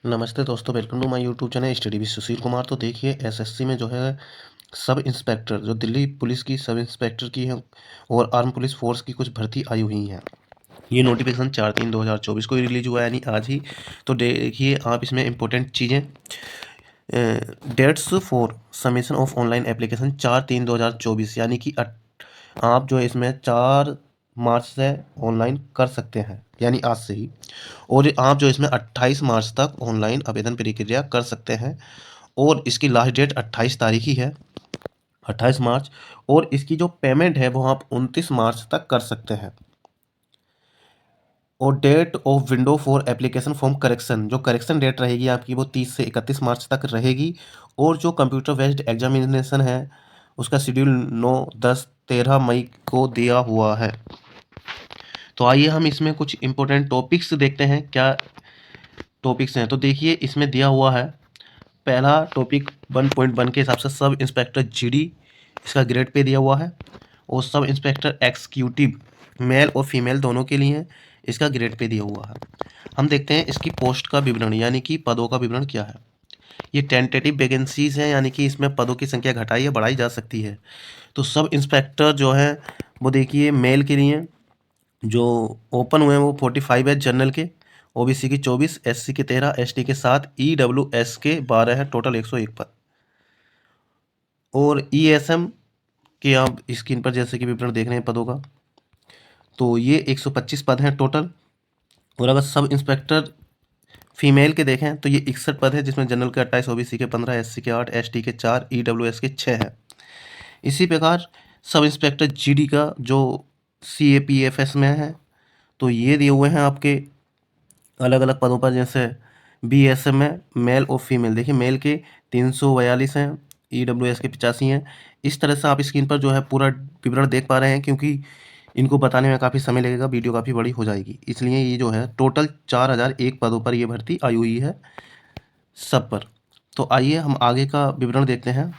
नमस्ते दोस्तों, welcome to my YouTube channel study with Sushil Kumar. तो देखिए, एसएससी में जो है सब इंस्पेक्टर, जो दिल्ली पुलिस की सब इंस्पेक्टर की है और आर्म पुलिस फोर्स की कुछ भर्ती आई हुई हैं। ये नोटिफिकेशन 4/3/2024 को ही रिलीज हुआ है, यानी आज ही। तो देखिए आप इसमें इंपॉर्टेंट चीज़ें, dates for submission of online application 4/3/2024, यानी कि आप जो है इसमें 4 मार्च से ऑनलाइन कर सकते हैं, यानी आज से ही। और आप जो इसमें 28 मार्च तक ऑनलाइन आवेदन प्रक्रिया कर सकते हैं, और इसकी लास्ट डेट 28 तारीख ही है, 28 मार्च। और इसकी जो पेमेंट है वो आप 29 मार्च तक कर सकते हैं। और date of window for application form correction, जो करेक्शन डेट रहेगी आपकी वो 30 से 31 मार्च तक रहेगी। और जो कंप्यूटर बेस्ड एग्जामिनेशन है उसका शेड्यूल 9, 10, 13 मई को दिया हुआ है। तो आइए हम इसमें कुछ इंपॉर्टेंट टॉपिक्स देखते हैं, क्या टॉपिक्स हैं। तो देखिए इसमें दिया हुआ है, पहला टॉपिक 1.1 के हिसाब से सब इंस्पेक्टर जीडी, इसका ग्रेड पे दिया हुआ है। और सब इंस्पेक्टर एग्जीक्यूटिव मेल और फीमेल दोनों के लिए है, इसका ग्रेड पे दिया हुआ है। हम देखते हैं इसकी पोस्ट का विवरण, यानी कि पदों का विवरण क्या है। ये टेंटेटिव वैकेंसीज हैं, यानी कि इसमें पदों की संख्या घटाई या बढ़ाई जा सकती है। तो सब इंस्पेक्टर जो है वो देखिए मेल के लिए जो ओपन हुए हैं वो 45 है जनरल के, ओबीसी की 24, एससी के 13, एसटी के 7, ईडब्ल्यूएस के 12 है, टोटल 101 पद। और ईएसएम के आप स्क्रीन पर जैसे कि विवरण देख रहे हैं पदों का, तो ये 125 पद हैं टोटल। और अगर सब इंस्पेक्टर फीमेल के देखें तो ये 61 पद है, जिसमें जनरल के 28, ओबीसी के 15, एससी के 8, एसटी के 4, ईडब्ल्यूएस के 6 है। इसी प्रकार सब इंस्पेक्टर जीडी का जो सीएपीएफएस में है, तो ये दिए हुए हैं आपके अलग अलग पदों पर, जैसे बीएसएम में मेल और फीमेल। देखिए मेल के 342 हैं, ईडब्ल्यूएस के 85 हैं। इस तरह से आप स्क्रीन पर जो है पूरा विवरण देख पा रहे हैं, क्योंकि इनको बताने में काफ़ी समय लगेगा, वीडियो काफ़ी बड़ी हो जाएगी, इसलिए ये जो है टोटल 4001 पदों पर ये भर्ती आई हुई है सब पर। तो आइए हम आगे का विवरण देखते हैं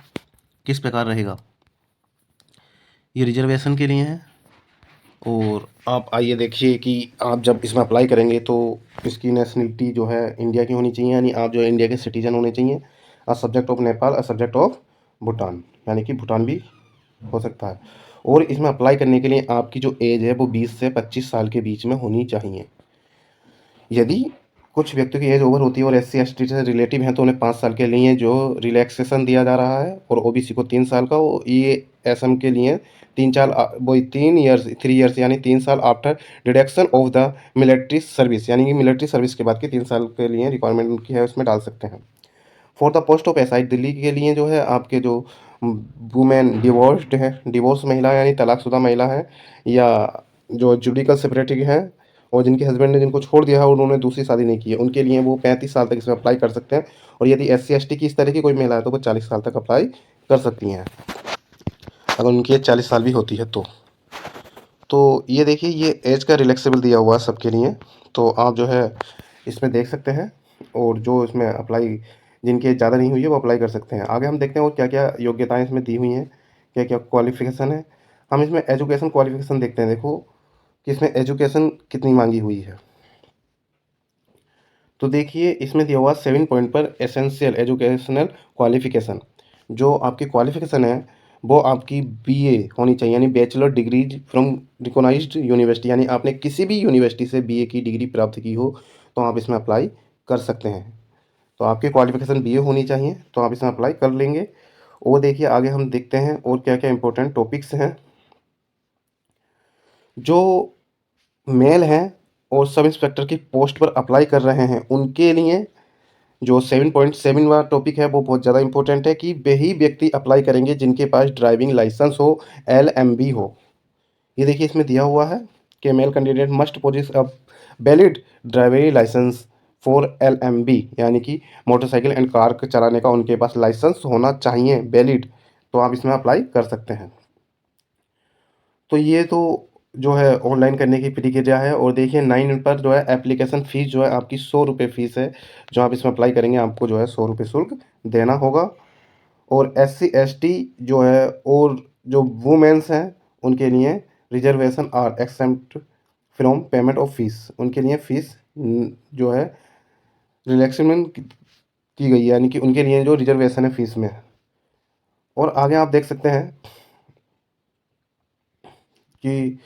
किस प्रकार रहेगा। ये रिजर्वेशन के लिए है। और आप आइए देखिए कि आप जब इसमें अप्लाई करेंगे तो इसकी नेशनलिटी जो है इंडिया की होनी चाहिए, यानी आप जो है इंडिया के सिटीजन होने चाहिए। A subject of Nepal, a subject of Bhutan, यानी कि भूटान भी हो सकता है। और इसमें अप्लाई करने के लिए आपकी जो एज है वो 20 से 25 साल के बीच में होनी चाहिए। यदि कुछ व्यक्तियों की एज ओवर होती है और एस सी एस टी से रिलेटिव हैं तो उन्हें 5 साल के लिए जो रिलैक्सेशन दिया जा रहा है, और ओबीसी को 3 साल का, और ये एस एम के लिए 3 साल, वो 3 ईयर्स, 3 ईयर्स यानी 3 साल after deduction of the military service, यानी कि मिलिट्री सर्विस के बाद के 3 साल के लिए रिक्वायरमेंट उनकी है, उसमें डाल सकते हैं। For the post of SI Delhi के लिए जो है आपके जो वुमेन डिवोर्स्ड है, डिवोर्स महिला यानी तलाकशुदा महिला है, या जो जुडिकल सेपरेटरी हैं, और जिनके हस्बैंड ने जिनको छोड़ दिया है और उन्होंने दूसरी शादी नहीं की है, उनके लिए वो 35 साल तक इसमें अप्लाई कर सकते हैं। और यदि एस सी एस टी की इस तरह की कोई महिला है तो वो 40 साल तक अप्लाई कर सकती हैं, अगर उनकी एज 40 साल भी होती है तो ये देखिए ये एज का रिलैक्सेबल दिया हुआ है सबके लिए, तो आप जो है इसमें देख सकते हैं। और जो इसमें अप्लाई, जिनकी एज ज़्यादा नहीं हुई है वो अप्लाई कर सकते हैं। आगे हम देखते हैं और क्या क्या योग्यताएं इसमें दी हुई हैं, क्या क्या क्वालिफिकेशन है। हम इसमें एजुकेशन क्वालिफिकेशन देखते हैं, देखो कि इसमें एजुकेशन कितनी मांगी हुई है। तो देखिए इसमें दिया हुआ 7 पॉइंट पर एसेंशियल एजुकेशनल क्वालिफिकेशन, जो आपकी क्वालिफिकेशन है वो आपकी बीए होनी चाहिए, यानी bachelor degrees from recognised university, यानी आपने किसी भी यूनिवर्सिटी से बीए की डिग्री प्राप्त की हो तो आप इसमें अप्लाई कर सकते हैं। तो आपकी क्वालिफिकेशन बीए होनी चाहिए, तो आप इसमें अप्लाई कर लेंगे। और देखिए आगे हम देखते हैं और क्या क्या इंपॉर्टेंट टॉपिक्स हैं। जो मेल हैं और सब इंस्पेक्टर की पोस्ट पर अप्लाई कर रहे हैं उनके लिए जो 7.7 वाला टॉपिक है वो बहुत ज़्यादा इंपॉर्टेंट है, कि वही व्यक्ति अप्लाई करेंगे जिनके पास ड्राइविंग लाइसेंस हो, एलएमबी हो। ये देखिए इसमें दिया हुआ है कि male candidate must possess a valid driving licence for LMV, यानी कि मोटरसाइकिल एंड कार चलाने का उनके पास लाइसेंस होना चाहिए वैलिड, तो आप इसमें अप्लाई कर सकते हैं। तो ये तो जो है ऑनलाइन करने की प्रक्रिया है। और देखिए 9 पर जो है एप्लीकेशन फ़ीस जो है आपकी 100 रुपये फ़ीस है, जो आप इसमें अप्लाई करेंगे आपको जो है 100 रुपये शुल्क देना होगा। और एस सी एस टी जो है और जो वुमेन्स हैं उनके लिए reservation are except from payment of fees, उनके लिए फ़ीस जो है रिलैक्समेंट की गई है, यानी कि उनके लिए जो रिजर्वेशन है फीस में। और आगे आप देख सकते हैं कि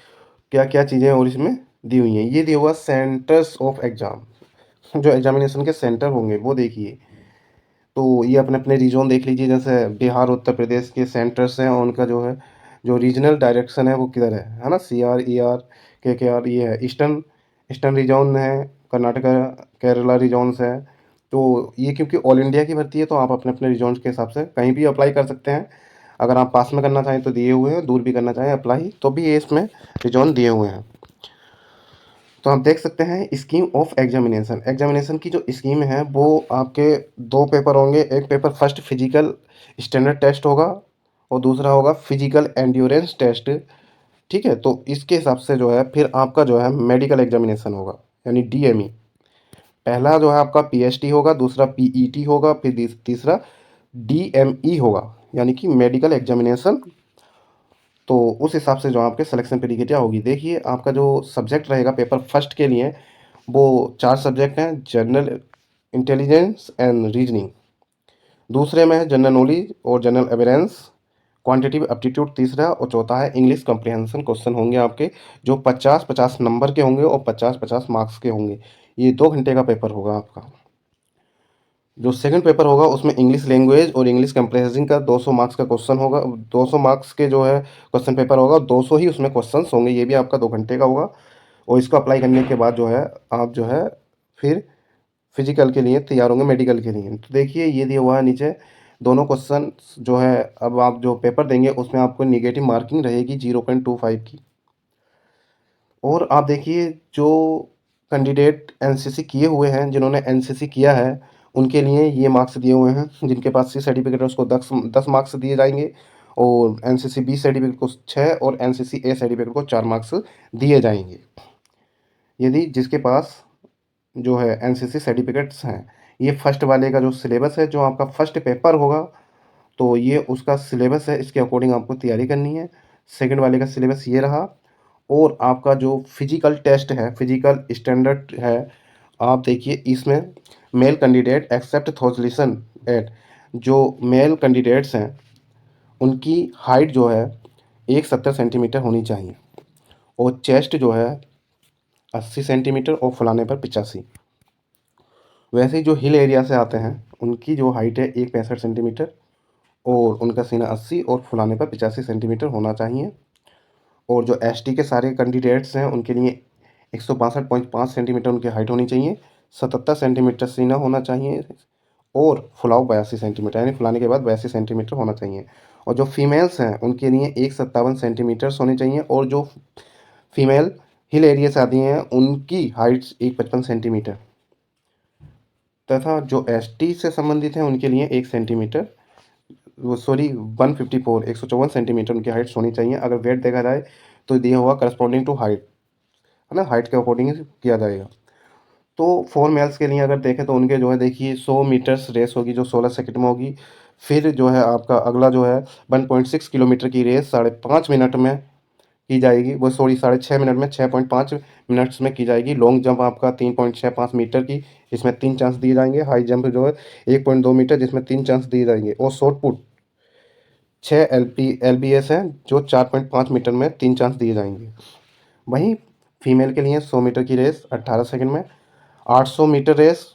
क्या क्या चीज़ें और इसमें दी हुई हैं। ये दिया हुआ सेंटर्स ऑफ एग्ज़ाम, जो एग्जामिनेशन के सेंटर होंगे वो देखिए। तो ये अपने अपने रीजन देख लीजिए, जैसे बिहार उत्तर प्रदेश के सेंटर्स हैं और उनका जो है जो रीजनल डायरेक्शन है वो किधर है ना, CR, ER, KKR ये है। ईस्टर्न ईस्टर्न रीजन है, कर्नाटका केरला रीजन्स है। तो ये क्योंकि ऑल इंडिया की भर्ती है तो आप अपने अपने रीजन के हिसाब से कहीं भी अप्लाई कर सकते हैं। अगर आप पास में करना चाहें तो दिए हुए हैं, दूर भी करना चाहें अप्लाई तो भी ये इसमें रीजन दिए हुए हैं। तो आप देख सकते हैं स्कीम ऑफ एग्जामिनेशन। एग्जामिनेशन की जो स्कीम है वो आपके दो पेपर होंगे। एक paper first physical standard test होगा और दूसरा होगा फिजिकल एंड्योरेंस टेस्ट। ठीक है, तो इसके हिसाब से जो है फिर आपका जो है मेडिकल एग्जामिनेशन होगा, यानी DME। पहला जो है आपका PST होगा, दूसरा PET होगा, फिर तीसरा DME होगा, यानी कि मेडिकल एग्जामिनेशन। तो उस हिसाब से जो आपके सिलेक्शन प्रक्रिया होगी। देखिए आपका जो सब्जेक्ट रहेगा पेपर फर्स्ट के लिए वो 4 सब्जेक्ट हैं, जनरल इंटेलिजेंस एंड रीजनिंग। दूसरे में है जनरल नॉलेज और जनरल अवेयरेंस, क्वांटिटिव एप्टीट्यूड तीसरा, और चौथा है इंग्लिश कॉम्प्रिहेंशन। क्वेश्चन होंगे आपके जो 50-50 नंबर के होंगे और 50-50 मार्क्स के होंगे। ये 2 घंटे का पेपर होगा आपका। जो सेकंड पेपर होगा उसमें इंग्लिश लैंग्वेज और इंग्लिश कंप्रेहेंसिंग का 200 मार्क्स का क्वेश्चन होगा। 200 मार्क्स के जो है क्वेश्चन पेपर होगा, 200 ही उसमें क्वेश्चंस होंगे। ये भी आपका 2 घंटे का होगा। और इसको अप्लाई करने के बाद जो है आप जो है फिर फिजिकल के लिए तैयार होंगे, मेडिकल के लिए। तो देखिए ये दिया हुआ है नीचे दोनों क्वेश्चन जो है। अब आप जो पेपर देंगे उसमें आपको निगेटिव मार्किंग रहेगी 0.25 की। और आप देखिए जो कैंडिडेट NCC किए हुए हैं, जिन्होंने NCC किया है उनके लिए ये मार्क्स दिए हुए हैं। जिनके पास C सर्टिफिकेट है उसको 10 मार्क्स दिए जाएंगे, और NCC B सर्टिफिकेट को 6 और NCC A सर्टिफिकेट को 4 मार्क्स दिए जाएंगे। यदि जिसके पास जो है NCC सर्टिफिकेट्स हैं। ये फर्स्ट वाले का जो सिलेबस है, जो आपका फर्स्ट पेपर होगा तो ये उसका सिलेबस है, इसके अकॉर्डिंग आपको तैयारी करनी है। सेकंड वाले का सिलेबस ये रहा। और आपका जो फिजिकल टेस्ट है, फिजिकल स्टैंडर्ड है, आप देखिए इसमें मेल कैंडिडेट एक्सेप्ट थॉसलिसन एट, जो मेल कैंडिडेट्स हैं उनकी हाइट जो है 170 सेंटीमीटर होनी चाहिए, और चेस्ट जो है 80 सेंटीमीटर और फुलाने पर 85। वैसे ही जो हिल एरिया से आते हैं उनकी जो हाइट है 165 सेंटीमीटर, और उनका सीना 80 और फुलाने पर 85 सेंटीमीटर होना चाहिए। और जो ST के सारे कैंडिडेट्स हैं उनके लिए 162.5 सेंटीमीटर उनकी हाइट होनी चाहिए, 77 सेंटीमीटर सीना होना चाहिए, और फुलाव 82 सेंटीमीटर, यानी फुलाने के बाद 82 सेंटीमीटर होना चाहिए। और जो फीमेल्स हैं उनके लिए 157 सेंटीमीटर्स होने चाहिए, और जो फीमेल हिल एरिया से आती हैं उनकी हाइट 155 सेंटीमीटर, तथा जो ST से संबंधित हैं उनके लिए 1 सेंटीमीटर, वो सॉरी 154 उनकी हाइट्स होनी चाहिए। अगर वेट देखा जाए तो दिया हुआ करस्पॉन्डिंग टू हाइट है ना, हाइट के अकॉर्डिंग किया जाएगा। तो 4 मेल्स के लिए अगर देखें तो उनके जो है देखिए 100 मीटर्स रेस होगी जो 16 सेकंड में होगी। फिर जो है आपका अगला जो है 1.6 किलोमीटर की रेस 5.5 मिनट में की जाएगी, वो सॉरी 6.5 मिनट में 6.5 मिनट्स में की जाएगी। लॉन्ग जंप आपका 3.65 मीटर की, इसमें 3 चांस दिए जाएंगे। हाई जंप जो है 1.2 मीटर, जिसमें 3 चांस दिए जाएंगे। और शॉर्ट पुट 6 LBS हैं जो 4.5 मीटर में 3 चांस दिए जाएंगे। वहीं फीमेल के लिए 100 मीटर की रेस 18 सेकंड में, 800 मीटर रेस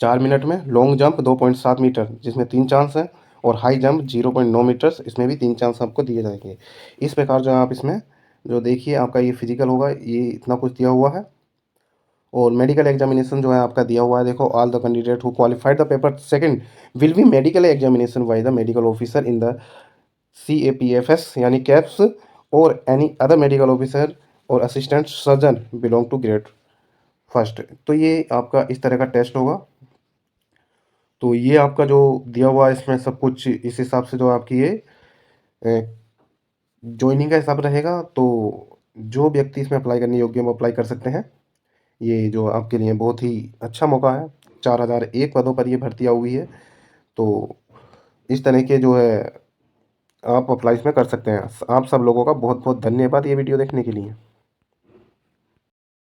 4 मिनट में, लॉन्ग जंप 2.7 मीटर जिसमें 3 चांस हैं, और हाई जंप 0.9 मीटर्स, इसमें भी 3 चांस आपको दिए जाएंगे। इस प्रकार जो आप इसमें जो देखिए आपका ये फिजिकल होगा, ये इतना कुछ दिया हुआ है। और मेडिकल एग्जामिनेशन जो है आपका दिया हुआ है, देखो all the candidate who qualified the paper second will be medical examination by the medical officer in the CAPFS, यानी कैप्स, और एनी अदर मेडिकल ऑफिसर और assistant surgeon belong to grade first. तो ये आपका इस तरह का टेस्ट होगा। तो ये आपका जो दिया हुआ है इसमें सब कुछ इस हिसाब से जो आपकी ये ज्वाइनिंग का हिसाब रहेगा। तो जो व्यक्ति इसमें अप्लाई करने योग्य है वो अप्लाई कर सकते हैं। ये जो आपके लिए बहुत ही अच्छा मौका है। 4001 पदों पर ये भर्तियाँ हुई है। तो इस तरह के जो है आप अप्लाई इसमें कर सकते हैं। आप सब लोगों का बहुत बहुत धन्यवाद ये वीडियो देखने के लिए।